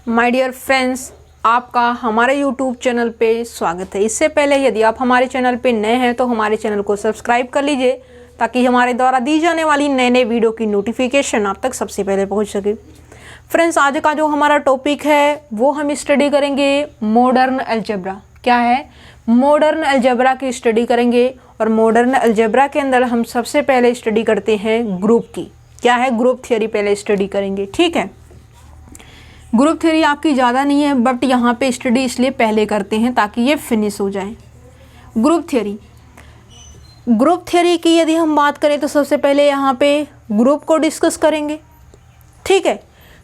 My dear friends, आपका हमारे YouTube channel पे स्वागत है। इससे पहले यदि आप हमारे चैनल पे नए हैं तो हमारे चैनल को सब्सक्राइब कर लीजिए ताकि हमारे द्वारा दी जाने वाली नए नए वीडियो की नोटिफिकेशन आप तक सबसे पहले पहुंच सके। फ्रेंड्स, आज का जो हमारा टॉपिक है वो हम स्टडी करेंगे मॉडर्न अलजेब्रा। क्या है? मॉडर्न अलजेब्रा की स्टडी करेंगे। और मॉडर्न अलजेब्रा के अंदर हम सबसे पहले स्टडी करते हैं ग्रुप की। क्या है? ग्रुप थ्योरी पहले स्टडी करेंगे। ठीक है, ग्रुप थ्योरी आपकी ज़्यादा नहीं है बट यहाँ पे स्टडी इसलिए पहले करते हैं ताकि ये फिनिश हो जाए। ग्रुप थ्योरी की यदि हम बात करें तो सबसे पहले यहाँ पे ग्रुप को डिस्कस करेंगे। ठीक है,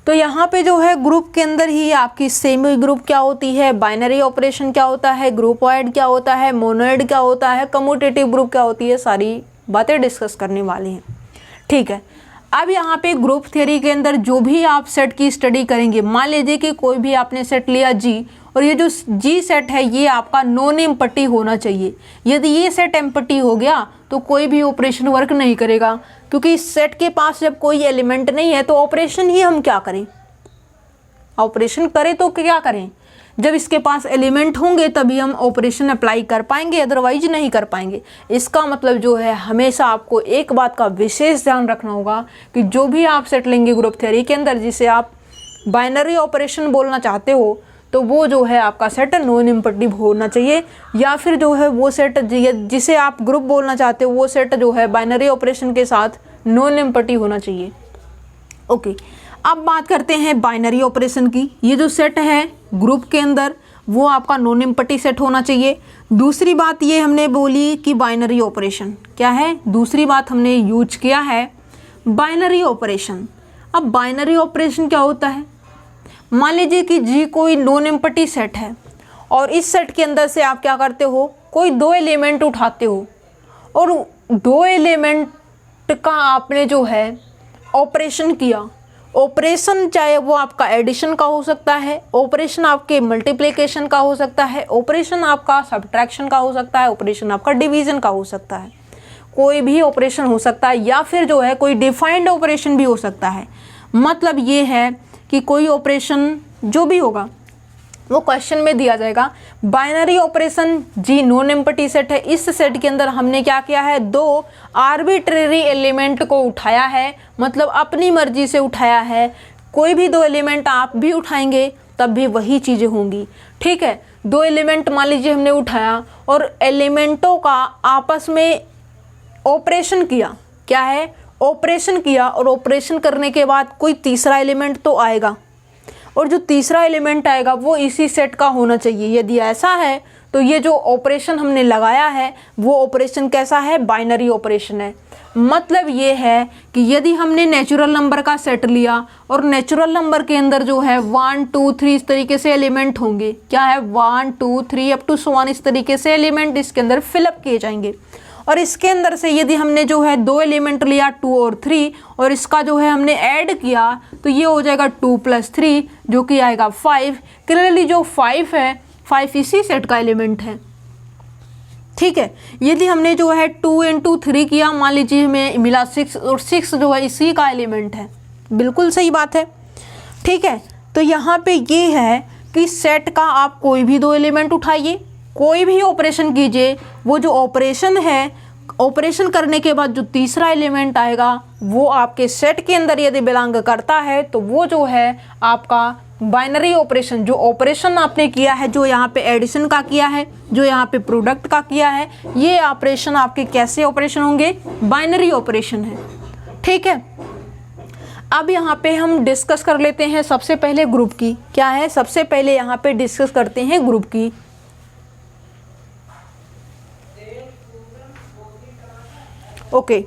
तो यहाँ पे जो है ग्रुप के अंदर ही आपकी सेमी ग्रुप क्या होती है, बाइनरी ऑपरेशन क्या होता है, ग्रुपॉइड क्या होता है, मोनोइड क्या होता है, कम्यूटेटिव ग्रुप क्या होती है, सारी बातें डिस्कस करने वाले हैं। ठीक है, अब यहाँ पे ग्रुप थ्योरी के अंदर जो भी आप सेट की स्टडी करेंगे, मान लीजिए कि कोई भी आपने सेट लिया जी, और ये जो जी सेट है ये आपका नॉन एम्प्टी होना चाहिए। यदि ये सेट एम्प्टी हो गया तो कोई भी ऑपरेशन वर्क नहीं करेगा, क्योंकि इस सेट के पास जब कोई एलिमेंट नहीं है तो ऑपरेशन ही हम क्या करें? ऑपरेशन करें तो क्या करें? जब इसके पास एलिमेंट होंगे तभी हम ऑपरेशन अप्लाई कर पाएंगे, अदरवाइज नहीं कर पाएंगे। इसका मतलब जो है हमेशा आपको एक बात का विशेष ध्यान रखना होगा कि जो भी आप सेट लेंगे ग्रुप थ्योरी के अंदर जिसे आप बाइनरी ऑपरेशन बोलना चाहते हो तो वो जो है आपका सेट नॉन एम्प्टी होना चाहिए, या फिर जो है वो सेट जिसे आप ग्रुप बोलना चाहते हो वो सेट जो है बाइनरी ऑपरेशन के साथ नॉन एम्प्टी होना चाहिए। ओके, अब बात करते हैं बाइनरी ऑपरेशन की। ये जो सेट है ग्रुप के अंदर वो आपका नॉन एम्प्टी सेट होना चाहिए। दूसरी बात ये हमने बोली कि बाइनरी ऑपरेशन क्या है, दूसरी बात हमने यूज किया है बाइनरी ऑपरेशन। अब बाइनरी ऑपरेशन क्या होता है? मान लीजिए कि जी कोई नॉन एम्प्टी सेट है और इस सेट के अंदर से आप क्या करते हो, कोई दो एलिमेंट उठाते हो और दो एलिमेंट का आपने जो है ऑपरेशन किया। ऑपरेशन चाहे वो आपका एडिशन का हो सकता है, ऑपरेशन आपके मल्टीप्लिकेशन का हो सकता है, ऑपरेशन आपका सब्ट्रैक्शन का हो सकता है, ऑपरेशन आपका डिवीजन का हो सकता है, कोई भी ऑपरेशन हो सकता है, या फिर जो है कोई डिफाइंड ऑपरेशन भी हो सकता है। मतलब ये है कि कोई ऑपरेशन जो भी होगा वो क्वेश्चन में दिया जाएगा। बाइनरी ऑपरेशन जी नॉन एम्प्टी सेट है, इस सेट के अंदर हमने क्या किया है, दो आर्बिट्रेरी एलिमेंट को उठाया है, मतलब अपनी मर्जी से उठाया है। कोई भी दो एलिमेंट आप भी उठाएंगे तब भी वही चीज़ें होंगी। ठीक है, दो एलिमेंट मान लीजिए हमने उठाया और एलिमेंटों का आपस में ऑपरेशन किया। क्या है? ऑपरेशन किया, और ऑपरेशन करने के बाद कोई तीसरा एलिमेंट तो आएगा और जो तीसरा एलिमेंट आएगा वो इसी सेट का होना चाहिए। यदि ऐसा है तो ये जो ऑपरेशन हमने लगाया है वो ऑपरेशन कैसा है? बाइनरी ऑपरेशन है। मतलब ये है कि यदि हमने नेचुरल नंबर का सेट लिया और नेचुरल नंबर के अंदर जो है 1 2 3 इस तरीके से एलिमेंट होंगे। क्या है? 1 2 3 अप टू 1 इस तरीके से एलिमेंट इसके अंदर फिलअप किए जाएंगे। और इसके अंदर से यदि हमने जो है दो एलिमेंट लिया 2 और 3 और इसका जो है हमने ऐड किया तो ये हो जाएगा 2 + 3 जो कि आएगा 5। क्लियरली जो 5 है 5 इसी सेट का एलिमेंट है। ठीक है, यदि हमने जो है 2 × 3 किया, मान लीजिए हमें मिला 6 और 6 जो है इसी का एलिमेंट है। बिल्कुल सही बात है। ठीक है, तो यहाँ पे ये है कि सेट का आप कोई भी दो एलिमेंट उठाइए, कोई भी ऑपरेशन कीजिए, वो जो ऑपरेशन है ऑपरेशन करने के बाद जो तीसरा एलिमेंट आएगा वो आपके सेट के अंदर यदि बिलोंग करता है तो वो जो है आपका बाइनरी ऑपरेशन। जो ऑपरेशन आपने किया है, जो यहाँ पे एडिशन का किया है, जो यहाँ पे प्रोडक्ट का किया है, ये ऑपरेशन आपके कैसे ऑपरेशन होंगे? बाइनरी ऑपरेशन है। ठीक है, अब यहाँ पे हम डिस्कस कर लेते हैं सबसे पहले ग्रुप की। क्या है? सबसे पहले यहाँ पे डिस्कस करते हैं ग्रुप की। ओके,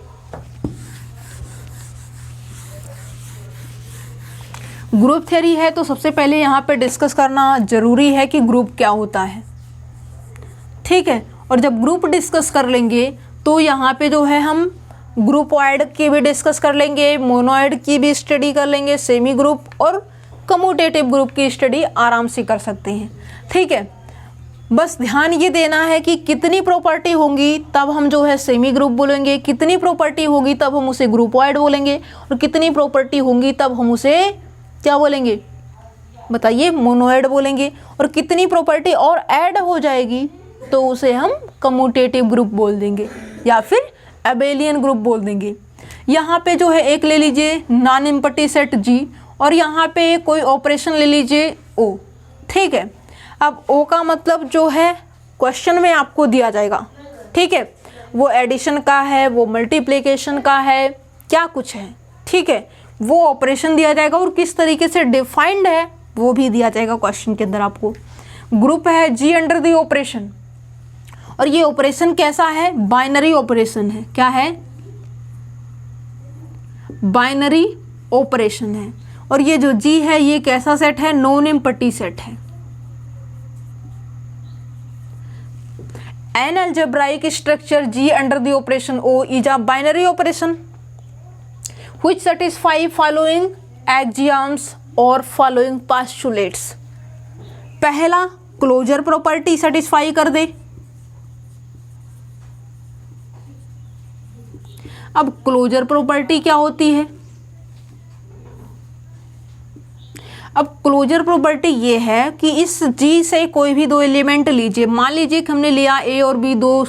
ग्रुप थ्योरी है तो सबसे पहले यहाँ पे डिस्कस करना जरूरी है कि ग्रुप क्या होता है। ठीक है, और जब ग्रुप डिस्कस कर लेंगे तो यहाँ पे जो है हम ग्रुपॉइड की भी डिस्कस कर लेंगे, मोनोइड की भी स्टडी कर लेंगे, सेमी ग्रुप और कम्यूटेटिव ग्रुप की स्टडी आराम से कर सकते हैं। ठीक है, बस ध्यान ये देना है कि कितनी प्रॉपर्टी होंगी तब हम जो है सेमी ग्रुप बोलेंगे, कितनी प्रॉपर्टी होगी तब हम उसे ग्रुपॉइड बोलेंगे, और कितनी प्रॉपर्टी होंगी तब हम उसे क्या बोलेंगे? बताइए, मोनोएड बोलेंगे। और कितनी प्रॉपर्टी और ऐड हो जाएगी तो उसे हम कम्यूटेटिव ग्रुप बोल देंगे या फिर एबेलियन ग्रुप बोल देंगे। यहाँ पे जो है एक ले लीजिए नॉन एम्प्टी सेट जी, और यहाँ पे कोई ऑपरेशन ले लीजिए ओ। ठीक है, अब ओ का मतलब जो है क्वेश्चन में आपको दिया जाएगा। ठीक है, वो एडिशन का है, वो मल्टीप्लिकेशन का है, क्या कुछ है। ठीक है, वो ऑपरेशन दिया जाएगा और किस तरीके से डिफाइंड है वो भी दिया जाएगा क्वेश्चन के अंदर आपको। ग्रुप है जी अंडर द ऑपरेशन, और ये ऑपरेशन कैसा है, बाइनरी ऑपरेशन है। क्या है, बाइनरी ऑपरेशन है। और ये जो जी है ये कैसा सेट है, नॉन एम्प्टी सेट है। An algebraic structure G under the operation O is a binary operation which satisfy following axioms और following postulates। पहला क्लोजर प्रॉपर्टी सेटिस्फाई कर दे। अब क्लोजर प्रॉपर्टी क्या होती है, अब क्लोजर प्रॉपर्टी ये है कि इस जी से कोई भी दो एलिमेंट लीजिए। मान लीजिए कि हमने लिया ए और बी, दो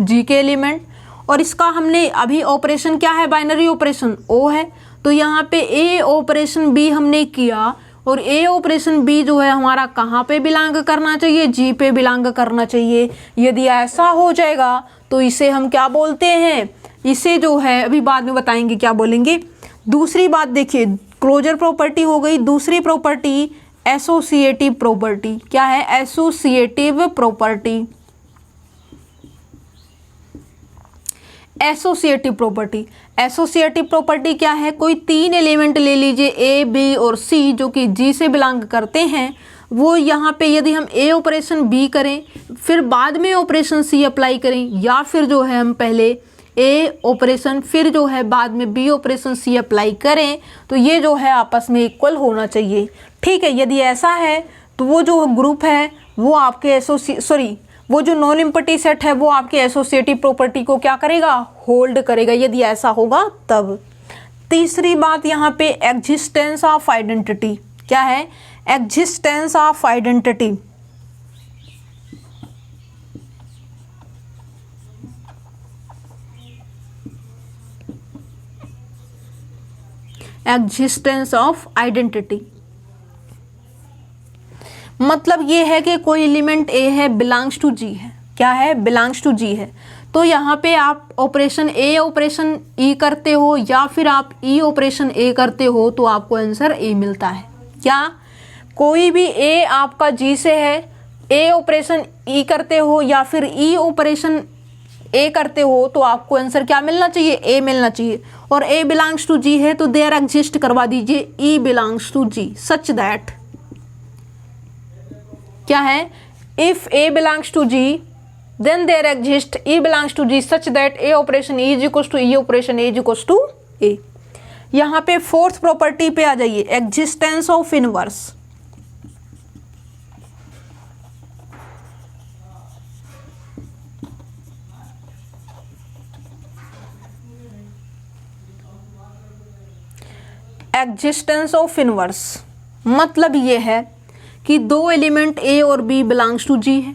जी के एलिमेंट, और इसका हमने अभी ऑपरेशन क्या है, बाइनरी ऑपरेशन ओ है। तो यहाँ पे ए ऑपरेशन बी हमने किया, और ए ऑपरेशन बी जो है हमारा कहाँ पे बिलोंग करना चाहिए, जी पे बिलोंग करना चाहिए। यदि ऐसा हो जाएगा तो इसे हम क्या बोलते हैं, इसे जो है अभी बाद में बताएंगे क्या बोलेंगे। दूसरी बात देखिए, क्लोजर प्रॉपर्टी हो गई। दूसरी प्रॉपर्टी एसोसिएटिव प्रॉपर्टी। क्या है, associative property. Associative property, associative property क्या है, कोई तीन एलिमेंट ले लीजिए ए, बी और सी जो कि जी से बिलोंग करते हैं। वो यहाँ पे यदि हम ए ऑपरेशन बी करें फिर बाद में ऑपरेशन सी अप्लाई करें, या फिर जो है हम पहले ए ऑपरेशन फिर जो है बाद में बी ऑपरेशन सी अप्लाई करें, तो ये जो है आपस में इक्वल होना चाहिए। ठीक है, यदि ऐसा है तो वो जो ग्रुप है वो आपके वो जो नॉन एम्प्टी सेट है वो आपके एसोसिएटिव प्रॉपर्टी को क्या करेगा, होल्ड करेगा, यदि ऐसा होगा तब। तीसरी बात यहाँ पे एग्जिस्टेंस ऑफ आइडेंटिटी। क्या है, existence of identity. Existence of identity मतलब ये है कि कोई एलिमेंट ए है, बिलोंग्स टू जी है। क्या है, बिलोंग्स टू जी है। तो यहाँ पे आप ऑपरेशन ए ऑपरेशन ई करते हो या फिर आप ई ऑपरेशन ए करते हो तो आपको आंसर ए मिलता है। क्या, कोई भी ए आपका जी से है, ए ऑपरेशन ई करते हो या फिर ई ऑपरेशन ए करते हो तो आपको आंसर क्या मिलना चाहिए, ए मिलना चाहिए। और ए बिलोंग्स टू जी है तो देयर एग्जिस्ट करवा दीजिए E belongs to G such that. क्या है, if A belongs to G then there exist E belongs to G such that A operation E is equals to E operation A is equals to A. यहाँ पे fourth property पे आ जाइए, existence of inverse. Existence of inverse मतलब ये है कि दो एलिमेंट ए और बी बिलोंग्स टू जी है।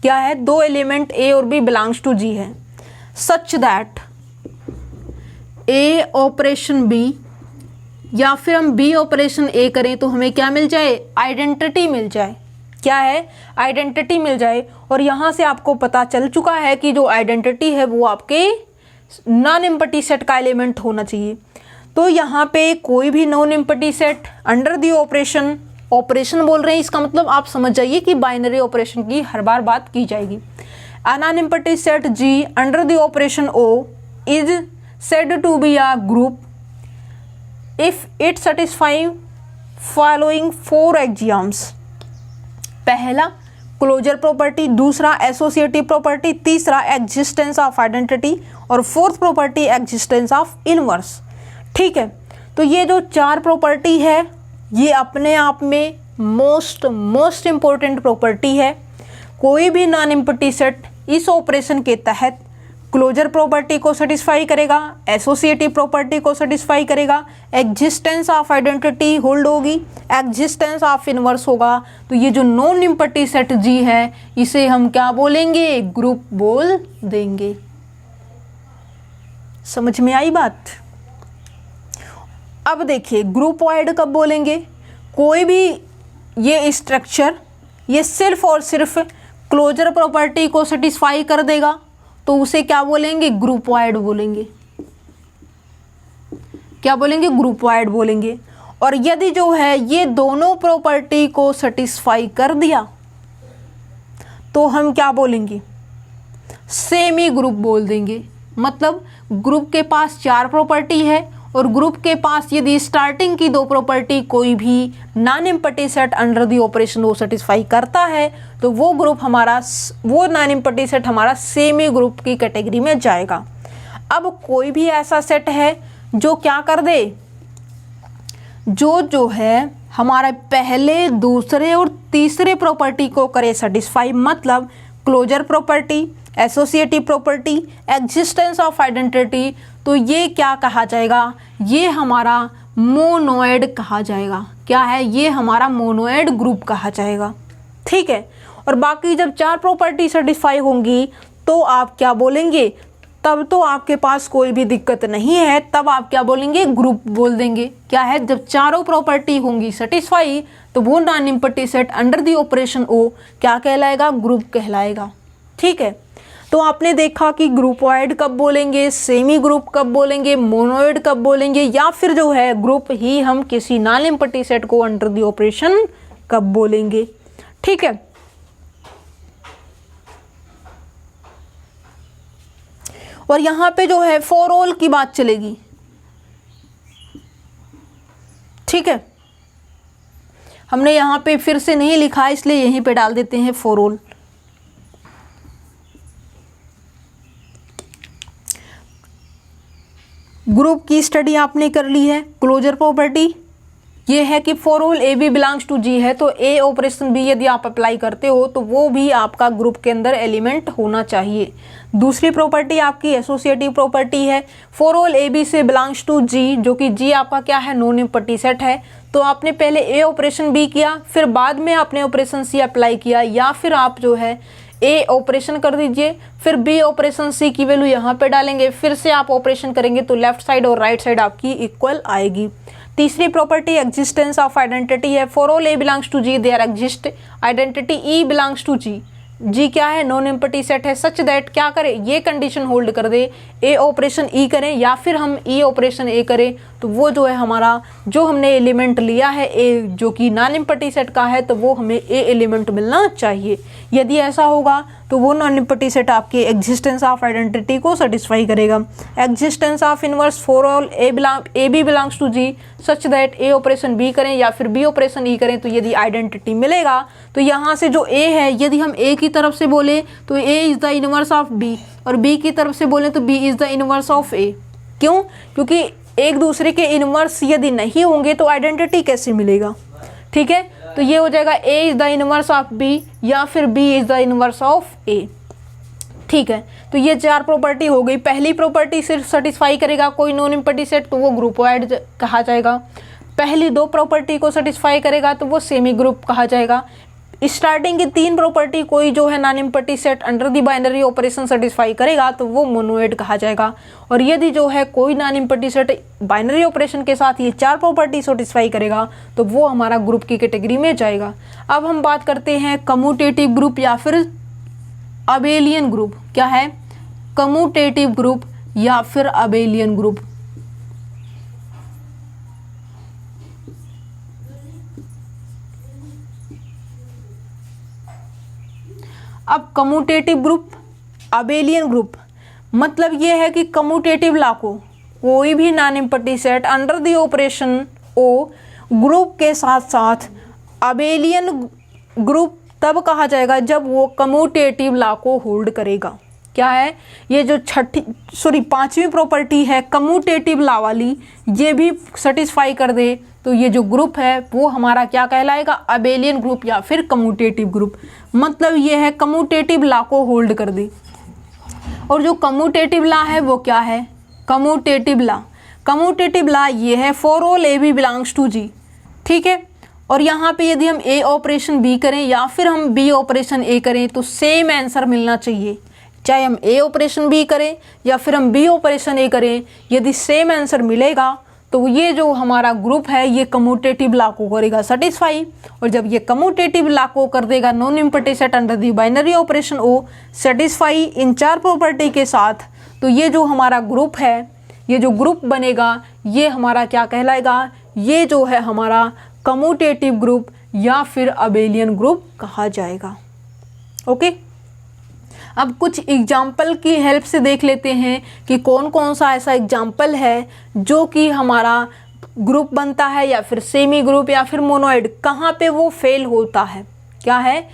क्या है, दो एलिमेंट ए और बी बिलोंग्स टू जी है such that A operation b या फिर हम बी ऑपरेशन ए करें तो हमें क्या मिल जाए, आइडेंटिटी मिल जाए। क्या है, आइडेंटिटी मिल जाए। और यहाँ से आपको पता चल चुका है कि जो आइडेंटिटी है वो आपके नॉन एम्प्टी सेट का एलिमेंट होना चाहिए। तो यहाँ पे कोई भी नॉन एम्प्टी सेट अंडर दी ऑपरेशन, ऑपरेशन बोल रहे हैं इसका मतलब आप समझ जाइए कि बाइनरी ऑपरेशन की हर बार बात की जाएगी। A non empty set G under the operation O is said to be a group if it satisfy following four axioms. पहला क्लोजर प्रॉपर्टी, दूसरा एसोसिएटिव प्रॉपर्टी, तीसरा एग्जिस्टेंस ऑफ आइडेंटिटी और fourth property existence of inverse. ठीक है, तो ये जो चार प्रॉपर्टी है ये अपने आप में मोस्ट इम्पोर्टेंट प्रॉपर्टी है। कोई भी नॉन एम्प्टी सेट इस ऑपरेशन के तहत क्लोजर प्रॉपर्टी को सेटिस्फाई करेगा, एसोसिएटिव प्रॉपर्टी को सेटिस्फाई करेगा, एग्जिस्टेंस ऑफ आइडेंटिटी होल्ड होगी, एग्जिस्टेंस ऑफ इनवर्स होगा। तो ये जो नॉन एम्प्टी सेट जी है इसे हम क्या बोलेंगे, ग्रुप बोल देंगे। समझ में आई बात। अब देखिए ग्रुपॉइड कब बोलेंगे, कोई भी ये स्ट्रक्चर ये सिर्फ और सिर्फ क्लोजर प्रॉपर्टी को सेटिस्फाई कर देगा तो उसे क्या बोलेंगे, ग्रुपॉइड बोलेंगे। क्या बोलेंगे, ग्रुपॉइड बोलेंगे। और यदि जो है ये दोनों प्रॉपर्टी को सेटिस्फाई कर दिया तो हम क्या बोलेंगे, सेमी ग्रुप बोल देंगे। मतलब ग्रुप के पास 4 प्रॉपर्टी है और ग्रुप के पास यदि स्टार्टिंग की 2 प्रॉपर्टी कोई भी non empty set under the operation वो सेटिस्फाई करता है तो वो ग्रुप हमारा, वो नॉन एम्प्टी सेट हमारा सेमी ग्रुप की कैटेगरी में जाएगा। अब कोई भी ऐसा सेट है जो क्या कर दे, जो है हमारा पहले, दूसरे और तीसरे प्रॉपर्टी को करे सेटिस्फाई। मतलब closure property, associative property, existence of identity, तो ये क्या कहा जाएगा, ये हमारा मोनोइड कहा जाएगा। क्या है, ये हमारा मोनोइड ग्रुप कहा जाएगा। ठीक है। और बाकी जब 4 प्रॉपर्टी सेटिस्फाई होंगी तो आप क्या बोलेंगे, तब तो आपके पास कोई भी दिक्कत नहीं है, तब आप क्या बोलेंगे, ग्रुप बोल देंगे। क्या है, जब चारों प्रॉपर्टी होंगी सेटिस्फाई तो वो non empty set under the operation O क्या कहलाएगा, ग्रुप कहलाएगा। ठीक है। तो आपने देखा कि ग्रुपॉइड कब बोलेंगे, सेमी ग्रुप कब बोलेंगे, मोनोइड कब बोलेंगे, या फिर जो है ग्रुप ही हम किसी नॉन एम्प्टी सेट को अंडर द ऑपरेशन कब बोलेंगे। ठीक है। और यहां पे जो है फॉर ऑल की बात चलेगी। ठीक है। हमने यहां पे फिर से नहीं लिखा इसलिए यहीं पे डाल देते हैं फॉर ऑल। ग्रुप की स्टडी आपने कर ली है। क्लोजर प्रॉपर्टी ये है कि for all A B belongs to G है तो ए ऑपरेशन बी यदि आप अप्लाई करते हो तो वो भी आपका ग्रुप के अंदर एलिमेंट होना चाहिए। दूसरी प्रॉपर्टी आपकी एसोसिएटिव प्रॉपर्टी है। फॉर ऑल ए बी से बिलोंग्स टू जी, जो कि जी आपका क्या है, नॉन एम्प्टी सेट है। तो आपने पहले ए ऑपरेशन बी किया, फिर बाद में आपने ऑपरेशन सी अप्लाई किया, या फिर आप जो है ए ऑपरेशन कर दीजिए, फिर बी ऑपरेशन सी की वैल्यू यहाँ पे डालेंगे, फिर से आप ऑपरेशन करेंगे तो लेफ्ट साइड और राइट साइड आपकी इक्वल आएगी। तीसरी प्रॉपर्टी एग्जिस्टेंस ऑफ आइडेंटिटी है। For all A belongs to G there exist identity E belongs to G. G क्या है, नॉन एम्प्टी सेट है, सच दैट क्या करे, ये कंडीशन होल्ड कर दे, ए ऑपरेशन ई करें या फिर हम ई ऑपरेशन ए करें तो वो जो है हमारा, जो हमने एलिमेंट लिया है ए जो कि नॉन एम्प्टी सेट का है तो वो हमें ए एलिमेंट मिलना चाहिए। यदि ऐसा होगा तो वो नॉन एम्प्टी सेट आपके एग्जिस्टेंस ऑफ आइडेंटिटी को सेटिस्फाई करेगा। Existence of inverse for all A B belongs to G such that A operation b करें या फिर बी ऑपरेशन ई करें तो यदि आइडेंटिटी मिलेगा तो यहाँ से जो ए है यदि हम ए की तरफ से बोले तो A is the inverse of B और बी की तरफ से बोले तो B is the inverse of A. क्यों? क्योंकि एक दूसरे के इनवर्स यदि नहीं होंगे तो आइडेंटिटी कैसे मिलेगा। ठीक है। तो ये हो जाएगा A is the inverse of B या फिर B is the inverse of A. ठीक है। तो ये 4 प्रॉपर्टी हो गई। पहली प्रॉपर्टी सिर्फ सेटिस्फाई करेगा कोई नॉन एम्प्टी सेट तो वो ग्रुपॉइड कहा जाएगा। पहली 2 प्रॉपर्टी को सेटिस्फाई करेगा तो वो सेमी ग्रुप कहा जाएगा। स्टार्टिंग की 3 प्रॉपर्टी कोई जो है non empty set under the binary operation satisfy करेगा तो वो मोनोइड कहा जाएगा। और यदि जो है कोई non empty set binary operation के साथ ये 4 प्रॉपर्टी सेटिस्फाई करेगा तो वो हमारा ग्रुप की कैटेगरी में जाएगा। अब हम बात करते हैं कम्यूटेटिव ग्रुप या फिर अबेलियन ग्रुप। क्या है? कम्यूटेटिव ग्रुप या फिर अबेलियन ग्रुप। अब कम्यूटेटिव ग्रुप, अबेलियन ग्रुप मतलब ये है कि कम्यूटेटिव लॉ को कोई भी non empty set under the operation O group के साथ साथ अबेलियन ग्रुप तब कहा जाएगा जब वो कम्यूटेटिव लॉ को होल्ड करेगा। क्या है? ये जो 5वीं प्रॉपर्टी है कम्यूटेटिव लॉ वाली, ये भी सेटिस्फाई कर दे तो ये जो ग्रुप है वो हमारा क्या कहलाएगा? अबेलियन ग्रुप या फिर कम्यूटेटिव ग्रुप। मतलब ये है कम्यूटेटिव लॉ को होल्ड कर दे। और जो कम्यूटेटिव लॉ है वो क्या है, कम्यूटेटिव लॉ, कम्यूटेटिव लॉ ये है for all A B belongs to G, ठीक है। और यहाँ पे यदि हम ए ऑपरेशन बी करें या फिर हम बी ऑपरेशन ए करें तो सेम आंसर मिलना चाहिए, चाहे हम ए ऑपरेशन बी करें या फिर हम बी ऑपरेशन ए करें, यदि सेम आंसर मिलेगा तो ये जो हमारा ग्रुप है ये कम्यूटेटिव लॉ को करेगा सेटिस्फाई। और जब ये कम्यूटेटिव लॉ को कर देगा non empty set under the binary operation O satisfy इन 4 प्रॉपर्टी के साथ, तो ये जो हमारा ग्रुप है, ये जो ग्रुप बनेगा ये हमारा क्या कहलाएगा, ये जो है हमारा कम्यूटेटिव ग्रुप या फिर अबेलियन ग्रुप कहा जाएगा। ओके, अब कुछ एग्जाम्पल की हेल्प से देख लेते हैं कि कौन कौन सा ऐसा एग्जाम्पल है जो कि हमारा ग्रुप बनता है या फिर सेमी ग्रुप या फिर मोनोइड, कहाँ पे वो फेल होता है, क्या है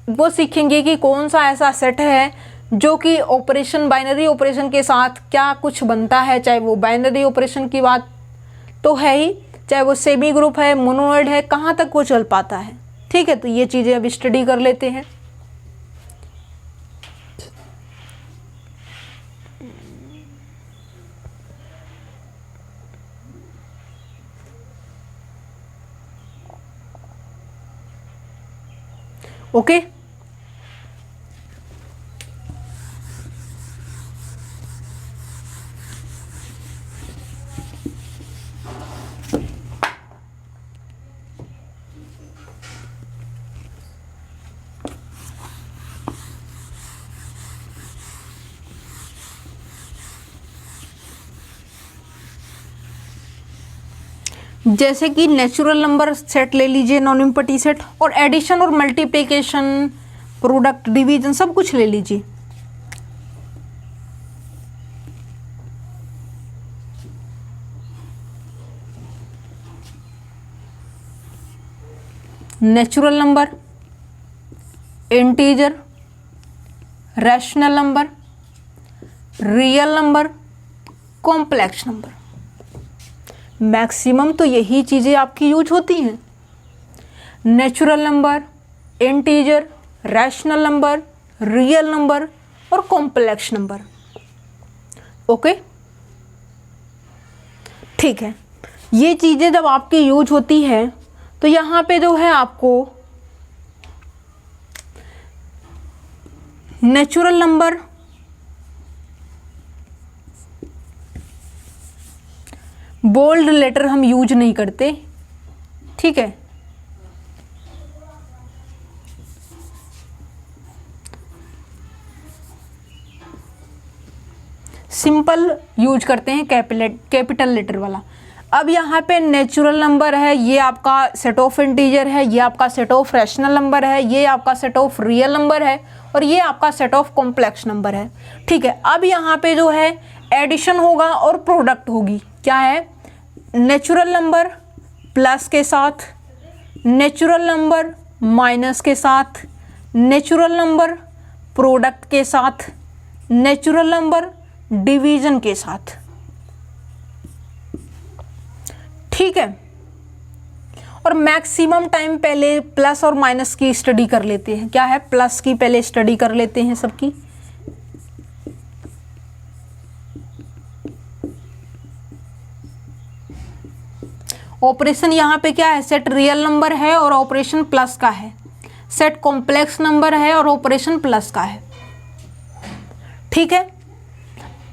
वो सीखेंगे कि कौन सा ऐसा सेट है जो कि ऑपरेशन बाइनरी ऑपरेशन के साथ क्या कुछ बनता है, चाहे वो बाइनरी ऑपरेशन की बात तो है ही, चाहे वो सेमी ग्रुप है, मोनोइड है, कहाँ तक वो चल पाता है। ठीक है, तो ये चीज़ें अब स्टडी कर लेते हैं। ओके, जैसे कि नेचुरल नंबर सेट ले लीजिए, नॉन एम्प्टी सेट, और एडिशन और मल्टीप्लिकेशन, प्रोडक्ट, डिवीजन, सब कुछ ले लीजिए। Natural number, integer, rational number, real number, complex number, maximum तो यही चीज़ें आपकी यूज होती हैं। Natural number, integer, rational number, real number और कॉम्प्लेक्स नंबर। ओके, ठीक है, ये चीज़ें जब आपकी यूज होती है तो यहाँ पे जो है आपको नेचुरल नंबर, बोल्ड लेटर हम यूज नहीं करते, ठीक है। सिंपल यूज करते हैं कैपिटल लेटर वाला। अब यहाँ पे नेचुरल नंबर है, ये आपका सेट ऑफ इंटीजर है, ये आपका सेट ऑफ रैशनल नंबर है, ये आपका सेट ऑफ रियल नंबर है और ये आपका सेट ऑफ कॉम्प्लेक्स नंबर है, ठीक है। अब यहाँ पे जो है एडिशन होगा और प्रोडक्ट होगी, क्या है, नेचुरल नंबर प्लस के साथ, नेचुरल नंबर माइनस के साथ, नेचुरल नंबर प्रोडक्ट के साथ, नेचुरल नंबर डिवीजन के साथ, ठीक है। और मैक्सिमम टाइम पहले प्लस और माइनस की स्टडी कर लेते हैं, क्या है, प्लस की पहले स्टडी कर लेते हैं सबकी। ऑपरेशन यहाँ पे क्या है, सेट रियल नंबर है और ऑपरेशन प्लस का है, सेट कॉम्प्लेक्स नंबर है और ऑपरेशन प्लस का है, ठीक है।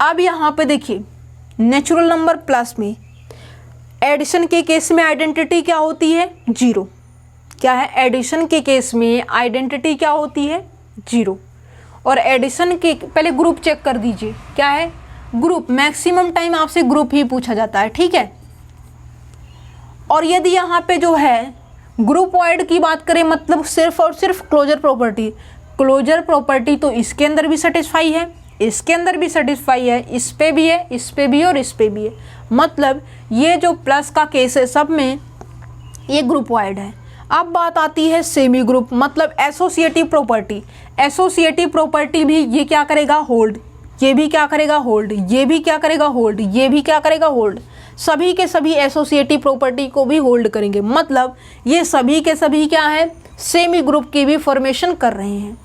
अब यहाँ पे देखिए नेचुरल नंबर प्लस में एडिशन के केस में आइडेंटिटी क्या होती है, जीरो, क्या है, एडिशन के केस में आइडेंटिटी क्या होती है, जीरो। और एडिशन के पहले ग्रुप चेक कर दीजिए, क्या है, ग्रुप, मैक्सिमम टाइम आपसे ग्रुप ही पूछा जाता है, ठीक है। और यदि यहाँ पे जो है ग्रुप वाइड की बात करें, मतलब सिर्फ और सिर्फ क्लोजर प्रॉपर्टी, क्लोजर प्रॉपर्टी तो इसके अंदर भी सेटिस्फाई है, इसके अंदर भी सेटिस्फाई है, इस पे भी है, इस पे भी और इस पे भी है, मतलब ये जो प्लस का केस है सब में ये ग्रुप वाइड है। अब बात आती है सेमी ग्रुप, मतलब एसोसिएटिव प्रॉपर्टी, एसोसिएटिव प्रॉपर्टी भी ये क्या करेगा, होल्ड, ये भी क्या करेगा, होल्ड, ये भी क्या करेगा, होल्ड, ये भी क्या करेगा, होल्ड, सभी के सभी एसोसिएटिव प्रॉपर्टी को भी होल्ड करेंगे, मतलब ये सभी के सभी क्या है, सेमी ग्रुप की भी फॉर्मेशन कर रहे हैं।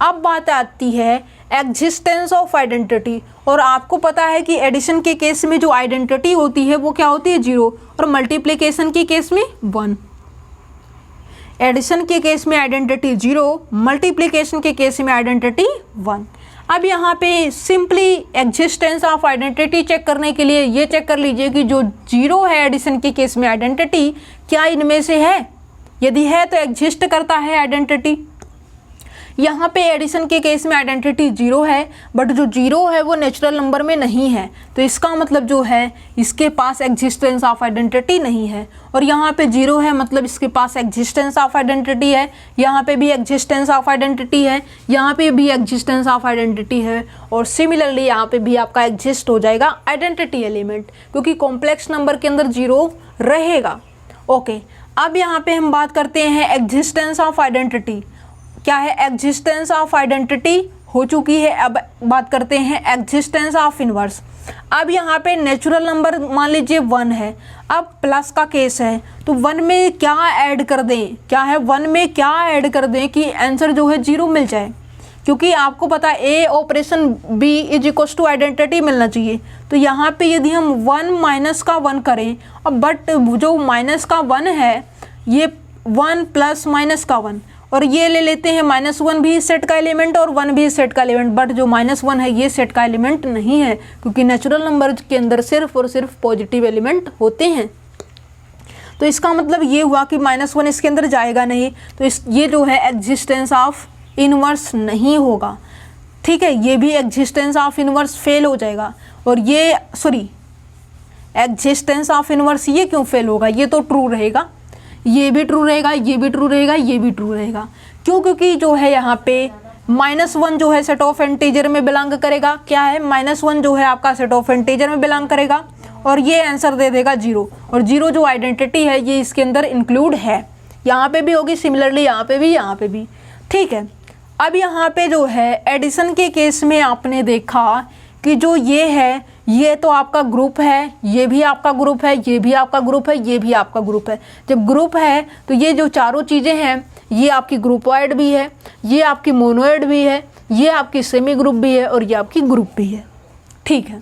अब बात आती है एग्जिस्टेंस ऑफ आइडेंटिटी। और आपको पता है कि एडिशन के केस में जो आइडेंटिटी होती है वो क्या होती है 0, और मल्टीप्लिकेशन के केस में 1। एडिशन के केस में आइडेंटिटी 0, मल्टीप्लिकेशन के केस में आइडेंटिटी 1। अब यहाँ पे simply existence of identity check करने के लिए ये चेक कर लीजिए कि जो 0 है एडिशन के केस में आइडेंटिटी, क्या इनमें से है? यदि है तो एग्जिस्ट करता है आइडेंटिटी। यहाँ पे एडिशन के केस में आइडेंटिटी 0 है, बट जो 0 है वो नेचुरल नंबर में नहीं है, तो इसका मतलब जो है इसके पास एग्जिस्टेंस ऑफ आइडेंटिटी नहीं है। और यहाँ पे 0 है मतलब इसके पास एग्जिस्टेंस ऑफ आइडेंटिटी है, यहाँ पे भी एग्जिस्टेंस ऑफ आइडेंटिटी है, यहाँ पे भी एग्जिस्टेंस ऑफ आइडेंटिटी है, और सिमिलरली यहाँ पे भी आपका एग्जिस्ट हो जाएगा आइडेंटिटी एलिमेंट, क्योंकि कॉम्प्लेक्स नंबर के अंदर 0 रहेगा। ओके, अब यहाँ पे हम बात करते हैं एग्जिस्टेंस ऑफ आइडेंटिटी। क्या है? एग्जिस्टेंस ऑफ आइडेंटिटी हो चुकी है। अब बात करते हैं एग्जिस्टेंस ऑफ इनवर्स। अब यहाँ पे नेचुरल नंबर मान लीजिए 1 है, अब प्लस का केस है, तो 1 में क्या ऐड कर दें? क्या है 1 में क्या ऐड कर दें कि आंसर जो है 0 मिल जाए? क्योंकि आपको पता है A operation B is equal to identity मिलना चाहिए। तो यहाँ पे यदि हम 1 माइनस का 1 करें, और बट जो माइनस का 1 है ये 1 प्लस माइनस का 1, और ये ले लेते हैं -1 भी इस सेट का एलिमेंट और 1 भी इस सेट का एलिमेंट, बट जो -1 है ये सेट का एलिमेंट नहीं है, क्योंकि नेचुरल नंबर के अंदर सिर्फ और सिर्फ पॉजिटिव एलिमेंट होते हैं। तो इसका मतलब ये हुआ कि -1 इसके अंदर जाएगा नहीं, तो ये जो है एग्जिस्टेंस ऑफ इनवर्स नहीं होगा। ठीक है, ये भी एग्जिस्टेंस ऑफ इनवर्स फेल हो जाएगा। और ये एग्जिस्टेंस ऑफ इनवर्स ये क्यों फेल होगा? ये तो ट्रू रहेगा, ये भी ट्रू रहेगा, ये भी ट्रू रहेगा, ये भी ट्रू रहेगा। क्यों? क्योंकि जो है यहाँ पे -1 जो है सेट ऑफ इंटीजर में बिलोंग करेगा। क्या है? -1 जो है आपका सेट ऑफ इंटीजर में बिलोंग करेगा, और ये आंसर दे देगा 0, और 0 जो आइडेंटिटी है ये इसके अंदर इंक्लूड है। यहाँ पे भी होगी, सिमिलरली यहाँ पे भी, यहाँ पे भी। ठीक है, अब यहाँ पे जो है एडिशन के केस में आपने देखा कि जो ये है ये तो आपका ग्रुप है, ये भी आपका ग्रुप है, ये भी आपका ग्रुप है, ये भी आपका ग्रुप है। जब ग्रुप है तो ये जो चारों चीज़ें हैं ये आपकी ग्रुपॉइड भी है, ये आपकी मोनोइड भी है, ये आपकी सेमी ग्रुप भी है, और ये आपकी ग्रुप भी है। ठीक है,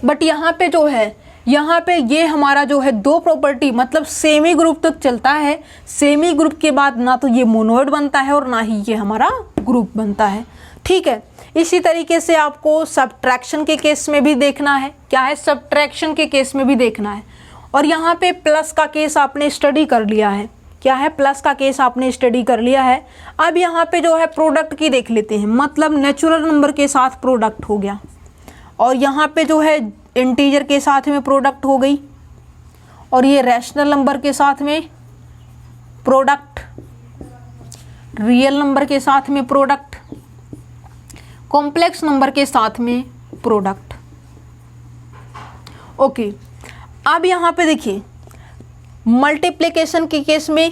बट यहाँ पे जो है यहाँ पे ये हमारा जो है 2 प्रॉपर्टी मतलब सेमी ग्रुप तक चलता है। सेमी ग्रुप के बाद ना तो ये मोनोइड बनता है और ना ही ये हमारा ग्रुप बनता है। ठीक है, इसी तरीके से आपको सब्ट्रैक्शन के केस में भी देखना है। क्या है? सब्ट्रैक्शन के केस में भी देखना है। और यहाँ पे प्लस का केस आपने स्टडी कर लिया है। क्या है? प्लस का केस आपने स्टडी कर लिया है। अब यहाँ पे जो है प्रोडक्ट की देख लेते हैं, मतलब नेचुरल नंबर के साथ प्रोडक्ट हो गया, और यहाँ पे जो है इंटीजर के साथ में प्रोडक्ट हो गई, और ये रैशनल नंबर के साथ में प्रोडक्ट, रियल नंबर के साथ में प्रोडक्ट, कॉम्प्लेक्स नंबर के साथ में प्रोडक्ट। ओके, अब यहाँ पे देखिए मल्टीप्लिकेशन के केस में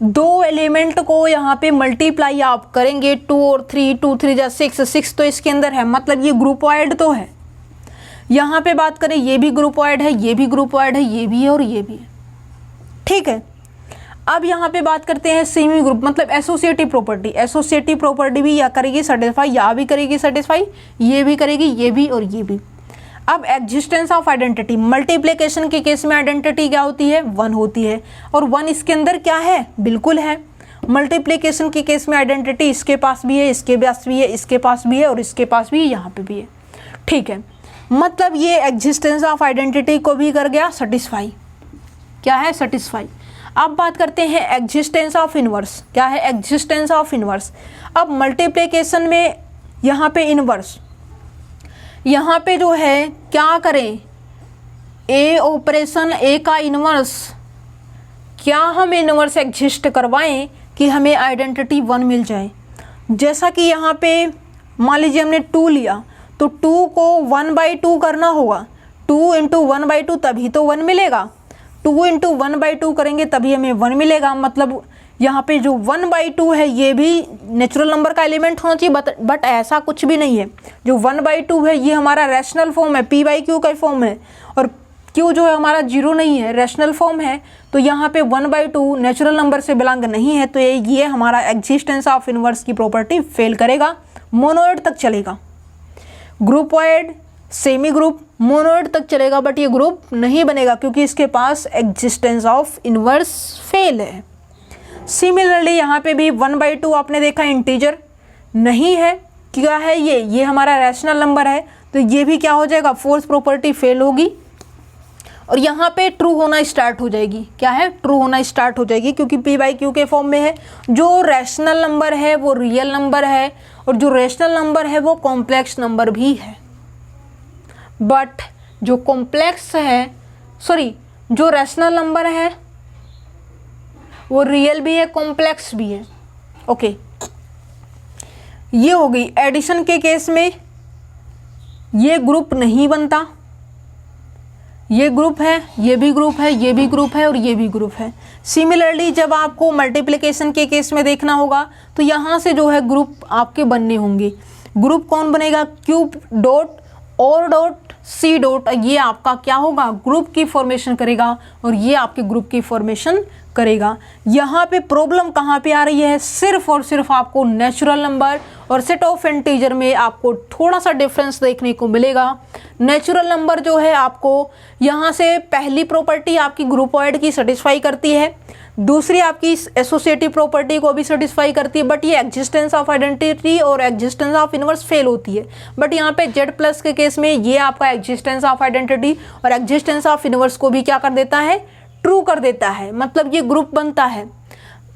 2 एलिमेंट को यहाँ पे मल्टीप्लाई आप करेंगे, 2 और 3, 2 3 जा 6, 6 तो इसके अंदर है, मतलब ये ग्रुपॉइड तो है। यहाँ पे बात करें ये भी ग्रुपॉइड है, ये भी ग्रुपॉइड है, ये भी है और ये भी है। ठीक है, अब यहाँ पे बात करते हैं सेमी ग्रुप मतलब एसोसिएटिव प्रॉपर्टी। एसोसिएटिव प्रॉपर्टी भी या करेगी सेटिस्फाई, या भी करेगी सेटिस्फाई, ये भी करेगी, ये भी और ये भी। अब एग्जिस्टेंस ऑफ आइडेंटिटी, मल्टीप्लिकेशन के केस में आइडेंटिटी क्या होती है? 1 होती है, और 1 इसके अंदर क्या है? बिल्कुल है। मल्टीप्लिकेशन के केस में आइडेंटिटी इसके पास भी है, इसके पास भी है, इसके पास भी है, और इसके पास भी है, यहाँ पे भी है। ठीक है, मतलब ये एग्जिस्टेंस ऑफ आइडेंटिटी को भी कर गया सेटिस्फाई। क्या है? सेटिस्फाई। अब बात करते हैं एग्जिस्टेंस ऑफ इनवर्स। क्या है? Existence of inverse. अब मल्टीप्लिकेशन में यहाँ पे इनवर्स, यहाँ पे जो है क्या करें? ए ऑपरेशन ए का इनवर्स, क्या हम इनवर्स एग्जिस्ट करवाएं कि हमें आइडेंटिटी 1 मिल जाए? जैसा कि यहाँ पे मान लीजिए हमने 2 लिया, तो 2 को 1/2 करना होगा। 2 × 1/2 तभी तो 1 मिलेगा। 2 × 1/2 करेंगे तभी हमें 1 मिलेगा। मतलब यहाँ पे जो 1/2 है ये भी नेचुरल नंबर का एलिमेंट होना चाहिए, बट ऐसा कुछ भी नहीं है। जो 1/2 है ये हमारा रैशनल फॉर्म है, p/q का फॉर्म है, और q जो है हमारा 0 नहीं है, रैशनल फॉर्म है। तो यहाँ पे 1/2 नेचुरल नंबर से बिलोंग नहीं है, तो ये हमारा एग्जिस्टेंस ऑफ इनवर्स की प्रॉपर्टी फेल करेगा। मोनोइड तक चलेगा, ग्रुपॉइड, सेमी ग्रुप, मोनोइड तक चलेगा, बट ये ग्रुप नहीं बनेगा क्योंकि इसके पास एग्जिस्टेंस ऑफ इनवर्स फेल है। सिमिलरली यहाँ पे भी 1/2 आपने देखा इंटीजर नहीं है, क्या है ये हमारा रैशनल नंबर है, तो ये भी क्या हो जाएगा, फोर्थ प्रॉपर्टी फेल होगी और यहाँ पे ट्रू होना स्टार्ट हो जाएगी। क्या है, ट्रू होना स्टार्ट हो जाएगी क्योंकि p/q के फॉर्म में है। जो रैशनल नंबर है वो रियल नंबर है और जो रैशनल नंबर है वो कॉम्प्लेक्स नंबर भी है, बट जो कॉम्प्लेक्स है, सॉरी, जो रैशनल नंबर है वो रियल भी है, कॉम्प्लेक्स भी है। ओके, ये हो गई। एडिशन के केस में ये ग्रुप नहीं बनता, ये ग्रुप है, ये भी ग्रुप है, ये भी ग्रुप है और ये भी ग्रुप है। सिमिलरली जब आपको मल्टीप्लिकेशन के केस में देखना होगा तो यहाँ से जो है ग्रुप आपके बनने होंगे। ग्रुप कौन बनेगा, क्यूब डॉट और डॉट सी डॉट, ये आपका क्या होगा, ग्रुप की फॉर्मेशन करेगा और ये आपके ग्रुप की फॉर्मेशन करेगा। यहाँ पे प्रॉब्लम कहाँ पे आ रही है, सिर्फ और सिर्फ आपको नेचुरल नंबर और सेट ऑफ इंटीजर में आपको थोड़ा सा डिफरेंस देखने को मिलेगा। नेचुरल नंबर जो है आपको यहाँ से पहली प्रॉपर्टी आपकी ग्रुपॉइड की सेटिस्फाई करती है, दूसरी आपकी एसोसिएटिव प्रॉपर्टी को भी सेटिस्फाई करती है, बट ये एग्जिस्टेंस ऑफ आइडेंटिटी और एग्जिस्टेंस ऑफ इनवर्स फेल होती है। बट यहाँ पे जेड प्लस के केस में ये आपका एग्जिस्टेंस ऑफ आइडेंटिटी और एग्जिस्टेंस ऑफ इनवर्स को भी क्या कर देता है, ट्रू कर देता है, मतलब ये ग्रुप बनता है।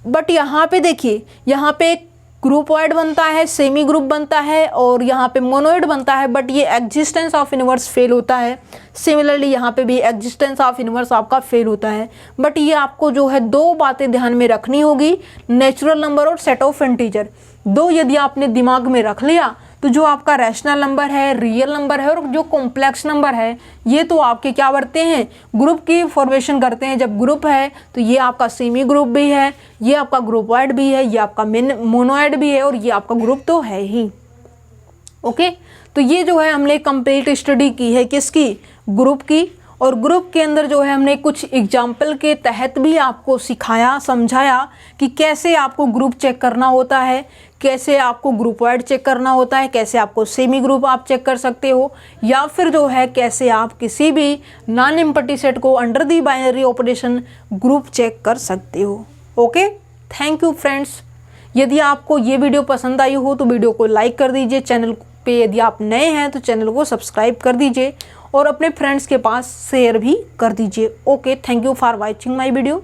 बट यहाँ पे देखिए, यहाँ पे ग्रुपॉइड बनता है, सेमी ग्रुप बनता है और यहाँ पे मोनोइड बनता है, बट ये एग्जिस्टेंस ऑफ इनवर्स फेल होता है। सिमिलरली यहाँ पे भी एग्जिस्टेंस ऑफ इनवर्स आपका फेल होता है। बट ये आपको जो है दो बातें ध्यान में रखनी होगी, नेचुरल नंबर और सेट ऑफ इंटीजर। दो यदि आपने दिमाग में रख लिया तो जो आपका रैशनल नंबर है, रियल नंबर है और जो कॉम्प्लेक्स नंबर है, ये तो आपके क्या करते हैं, ग्रुप की फॉर्मेशन करते हैं। जब ग्रुप है तो ये आपका सेमी ग्रुप भी है, ये आपका ग्रुपॉइड भी है, ये आपका मोनोइड भी है और ये आपका ग्रुप तो है ही। ओके, तो ये जो है हमने कंप्लीट स्टडी की है किसकी, ग्रुप की। और ग्रुप के अंदर जो है हमने कुछ एग्जाम्पल के तहत भी आपको सिखाया, समझाया कि कैसे आपको ग्रुप चेक करना होता है, कैसे आपको ग्रुपॉइड चेक करना होता है, कैसे आपको सेमी ग्रुप आप चेक कर सकते हो, या फिर जो है कैसे आप किसी भी नॉन एम्प्टी सेट को under the binary operation group check कर सकते हो। Okay, thank you friends. यदि आपको ये वीडियो पसंद आई हो तो वीडियो को लाइक कर दीजिए, चैनल पे यदि आप नए हैं तो चैनल को सब्सक्राइब कर दीजिए और अपने फ्रेंड्स के पास शेयर भी कर दीजिए। Okay, thank you for watching my video.